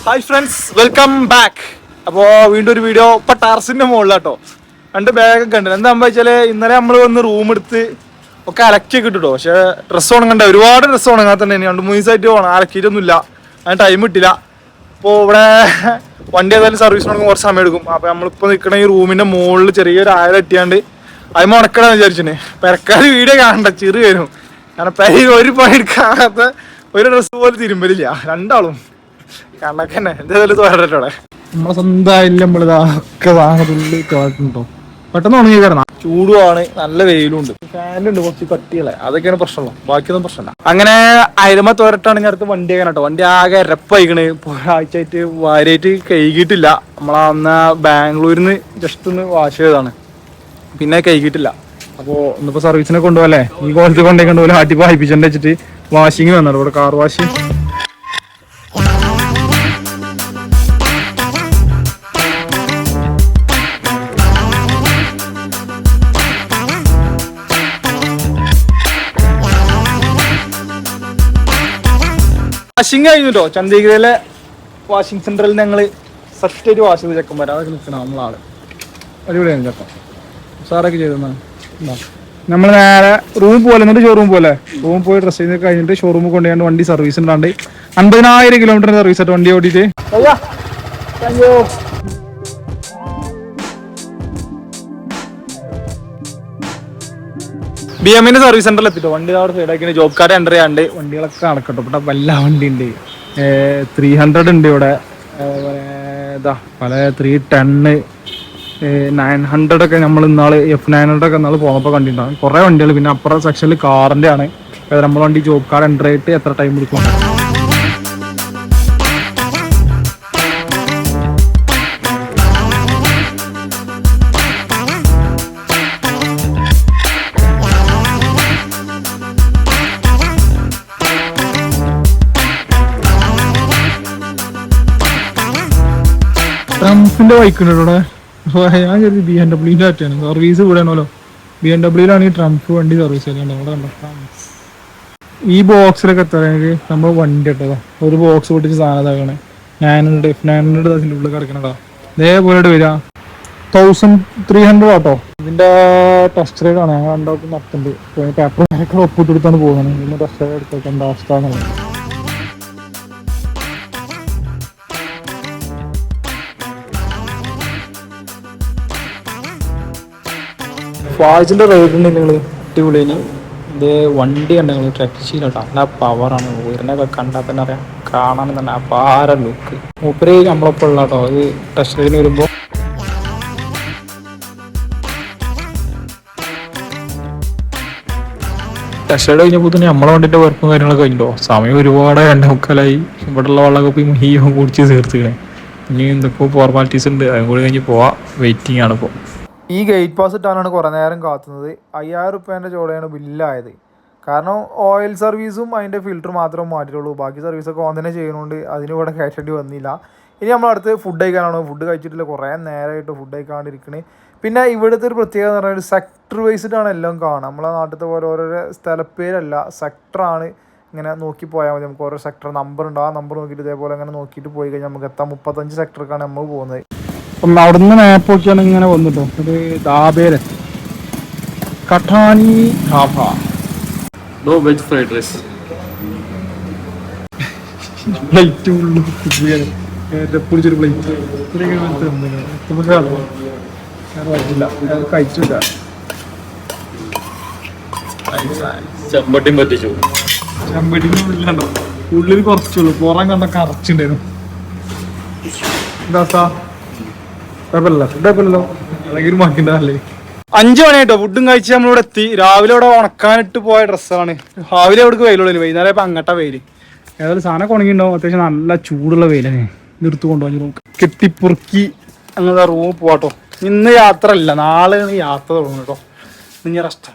Hi friends, welcome back. അപ്പോൾ വീണ്ടും ഒരു വീഡിയോ ഇപ്പം ടെറസിൻ്റെ മുകളിലാട്ടോ. 2 ബാഗൊക്കെ ഉണ്ട്. എന്താ വെച്ചാൽ ഇന്നലെ നമ്മൾ വന്ന് റൂം എടുത്ത് ഒക്കെ അലക്കിയൊക്കെ ഇട്ടിട്ടോ. പക്ഷേ ഡ്രസ്സ് ഉണങ്ങണ്ട, ഒരുപാട് ഡ്രസ്സ് ഉണങ്ങാൻ തന്നെ 2-3 ദിവസമായിട്ട് പോകണം. അലക്കിയിട്ടൊന്നുമില്ല, അതിന് ടൈം കിട്ടില്ല. അപ്പോൾ ഇവിടെ വണ്ടി ഏതായാലും സർവീസ് തുടങ്ങുമ്പോൾ കുറച്ച് സമയം എടുക്കും. അപ്പോൾ നമ്മളിപ്പോൾ നിൽക്കണ ഈ റൂമിൻ്റെ മുകളിൽ ചെറിയൊരു ആയ കെട്ടിയാണ്ട് അത് മുടക്കണമെന്ന് വിചാരിച്ചിന്. പെരക്കാർ വീഡിയോ കാണണ്ട, ചിറി വരും. കാരണം പെരയിൽ ഒരു പണി എടുക്കാത്ത ഒരു ഡ്രസ്സ് പോലും തിരുമ്പലില്ല, രണ്ടാളും കണക്ക് തന്നെ. എന്തായാലും തോരട്ടോടെ നമ്മളെ സ്വന്തമായില്ല, നമ്മളിതൊക്കെ വാങ്ങത്തുള്ളി തോട്ടുണ്ടോ. പെട്ടെന്ന് ഉണങ്ങി കയറണം. ചൂടുമാണ്, നല്ല വെയിലും ഉണ്ട്, ഫാനുണ്ട് കുറച്ച് കട്ടികളെ, അതൊക്കെയാണ് പ്രശ്നമുള്ളൂ, ബാക്കിയൊന്നും പ്രശ്നമില്ല. അങ്ങനെ അയലമ തോരട്ടാണെങ്കിൽ അടുത്ത് വണ്ടി ആകാൻ കേട്ടോ. വണ്ടി ആകെ ഇരപ്പായിക്കണ്. ഒരാഴ്ചയായിട്ട് വാരിയായിട്ട് കഴുകിയിട്ടില്ല. നമ്മളന്ന് ബാംഗ്ലൂരിൽ നിന്ന് ജസ്റ്റ് ഒന്ന് വാഷ് ചെയ്തതാണ്, പിന്നെ കഴുകിയിട്ടില്ല. അപ്പോൾ ഇന്നിപ്പോൾ സർവീസിനെ കൊണ്ടുപോകല്ലേ, ഈ കോളത്തിൽ കൊണ്ടേ കൊണ്ടുപോലെ ആട്ടി വായിപ്പിച്ചോണ്ട് വെച്ചിട്ട് വാഷിങ് വന്നത് ഇവിടെ, കാർ വാഷ്. വാഷിങ് കഴിഞ്ഞിട്ടോ. ചണ്ഡീഗഡിലെ വാഷിംഗ് സെന്ററിൽ ഞങ്ങൾ സെറ്റായിട്ട് വാഷ് ചെയ്ത് ചെക്കൻ വരാം. അതൊക്കെ നിൽക്കണം നമ്മളാള്. അടിപൊളിയാണ് ചെക്കൻ, സാറൊക്കെ ചെയ്തെന്നാണ്. നമ്മൾ നേരെ റൂം പോലെ എന്നിട്ട് ഷോറൂം പോലെ റൂം പോയി ഡ്രസ് ചെയ്ത് കഴിഞ്ഞിട്ട് ഷോറൂമിൽ കൊണ്ടുപോയി വണ്ടി സർവീസ് ഉണ്ടാണ്ട് 50,000 കിലോമീറ്റർ സർവീസ് ആയിട്ട് വണ്ടി ഓടിയിട്ട് BM-ന്റെ സർവീസ് സെന്ററിൽ എത്തിട്ടോ. വണ്ടി അവിടെ സൈഡാക്കി ജോബ് കാർഡ് എൻ്റർ ചെയ്യാണ്ട് വണ്ടികളൊക്കെ നടക്കട്ടോ. ഇവിടെ വല്ല വണ്ടി ഉണ്ട്, 300 ഉണ്ട് ഇവിടെ, ഇതാ പല 310 900 ഒക്കെ. നമ്മൾ ഇന്നാള് F900 ഒക്കെ ഇന്നാൾ പോകുമ്പോൾ കണ്ടിട്ടുണ്ടാകും കുറേ വണ്ടികൾ. പിന്നെ അപ്പുറം സെക്ഷനിൽ കാറിൻ്റെ ആണ്. നമ്മൾ വണ്ടി ജോബ് കാർഡ് എൻ്റർ ചെയ്തിട്ട് എത്ര ടൈം എടുക്കും. ട്രംപിന്റെ ബൈക്ക് ഉണ്ട് ഇവിടെ. ഞാൻ കരുതി BMW ആയിട്ടാണ് സർവീസ് ഇവിടെയാണല്ലോ. BMW ട്രംപ് വണ്ടി സർവീസ് ചെയ്യലുണ്ട് അവിടെ. കണ്ടോ ഈ ബോക്സിലൊക്കെ എത്രയാണെങ്കിൽ നമ്മൾ വണ്ടി ഇട്ടതാ. ഒരു ബോക്സ് പൊട്ടിച്ച് സാധനം ഇതാക്കണേ. 900 F900 അതിൻ്റെ ഉള്ളിൽ കിടക്കണതാ. ഇതേപോലെ വരിക 1300 ആട്ടോ. ഇതിന്റെ ടെസ്റ്റ് റൈഡ് ആണ്. ഞാൻ കണ്ടപ്പോൾ നടത്തുന്നുണ്ട്. പേപ്പർ ഒപ്പിട്ട് കൊടുത്താണ് പോകുന്നത്. ഇതിന്റെ ടെസ്റ്റ് റൈഡ് എടുത്തേക്കേണ്ട അവസ്ഥ എന്നുള്ളത്. ഫാസിൻ്റെ റൈഡ് ഉണ്ട് നിങ്ങൾ അടിപൊളിയാണ്. ഇത് വണ്ടി ഉണ്ട് നിങ്ങൾ ട്രക്ക് ചെയ്യലോട്ടോ. നല്ല പവറാണ്. ഊരിനൊക്കെ കണ്ടാൽ തന്നെ അറിയാം, കാണാൻ തന്നെ അപാര ലുക്ക്. മൂപ്പര് നമ്മളൊപ്പം ഉള്ള കേട്ടോ. ഇത് ടെസ്റ്റ് റൈഡിന് വരുമ്പോൾ ടെസ്റ്റ് റൈഡ് കഴിഞ്ഞപ്പോൾ തന്നെ നമ്മളെ വണ്ടിൻ്റെ വർക്കും കാര്യങ്ങളൊക്കെ കഴിഞ്ഞിട്ടോ. സമയം ഒരുപാട് 2:30 ഇവിടെയുള്ള വെള്ളമൊക്കെ മുഹിയും കുടിച്ച് തീർത്തുകണേ. ഇനി എന്തൊക്കെയോ ഫോർമാലിറ്റീസ് ഉണ്ട്, അതും കൂടി കഴിഞ്ഞ് പോവാം. വെയിറ്റിംഗ് ആണ് ഇപ്പോൾ. ഈ ഗേറ്റ് പാസ് ഇട്ടാനാണ് കുറേ നേരം കാത്തുന്നത്. 5000 റുപ്യേൻ്റെ ചോടെയാണ് ബില്ലായത്. കാരണം ഓയിൽ സർവീസും അതിൻ്റെ ഫിൽറ്റർ മാത്രമേ മാറ്റിയിട്ടുള്ളൂ. ബാക്കി സർവീസൊക്കെ ഓൻ തന്നെ ചെയ്യുന്നതുകൊണ്ട് അതിന് ഇവിടെ കയറ്റേണ്ടി വന്നില്ല. ഇനി നമ്മളടുത്ത് ഫുഡ് കഴിക്കാനാണ്. ഫുഡ് കഴിച്ചിട്ടില്ല, കുറേ നേരമായിട്ട് ഫുഡ് കഴിക്കാണ്ടിരിക്കണേ. പിന്നെ ഇവിടുത്തെ ഒരു പ്രത്യേകത എന്ന് പറഞ്ഞാൽ സെക്ടർ വൈസിട്ടാണ് എല്ലാം കാണുക. നമ്മളെ നാട്ടിലത്തെ പോലെ ഓരോരോ സ്ഥലപ്പേരല്ല, സെക്ടറാണ്. ഇങ്ങനെ നോക്കി പോയാൽ മതി. നമുക്ക് ഓരോ സെക്ടർ നമ്പർ ഉണ്ട്, ആ നമ്പർ നോക്കിയിട്ട് ഇതേപോലെ അങ്ങനെ നോക്കിയിട്ട് പോയി കഴിഞ്ഞാൽ നമുക്ക് എത്താം. 35 സെക്ടർക്കാണ് നമ്മൾ പോകുന്നത്. അപ്പം അവിടുന്ന് മാപ്പ് നോക്കിയാണ് ഇങ്ങനെ വന്നിട്ടോ. ഒരു ദാബേരെ കഠാനി dhaba. No veg fried rice. Plate ഉള്ളു പൊടിച്ചൊരു പ്ലേറ്റ് കഴിച്ചില്ല. ചമ്പട്ടിയും പറ്റിച്ചു. ചമ്പട്ടിന്നുണ്ടോ, ഉള്ളിൽ കുറച്ചുള്ളൂ, പുറം കണ്ടൊക്കെ അറച്ചിണ്ടായിരുന്നു. എന്താ കുഴപ്പമില്ലല്ലോ, അല്ലെങ്കിൽ ഒരു മക്കിണ്ടല്ലേ. 5 മണിയായിട്ടോ ഫുഡും കഴിച്ച് നമ്മളിവിടെ എത്തി. രാവിലെ ഇവിടെ ഉണക്കാനിട്ട് പോയ ഡ്രസ്സാണ്. രാവിലെ എവിടേക്ക് വെയിലുള്ളൂ, വൈകുന്നേരം ഇപ്പം അങ്ങോട്ടാ വെയിൽ. ഏതായാലും സാധനമൊക്കെ ഉണങ്ങിയിട്ടുണ്ടാവും. അത്യാവശ്യം നല്ല ചൂടുള്ള വെയിലാണ്. നിർത്ത് കൊണ്ടുപോയി കെട്ടിപ്പുറുക്കി അങ്ങനെ റൂമിൽ പോവാട്ടോ. ഇന്ന് യാത്ര അല്ല, നാളെ യാത്ര തുടങ്ങും കേട്ടോ. ഇനി റെസ്റ്റ്.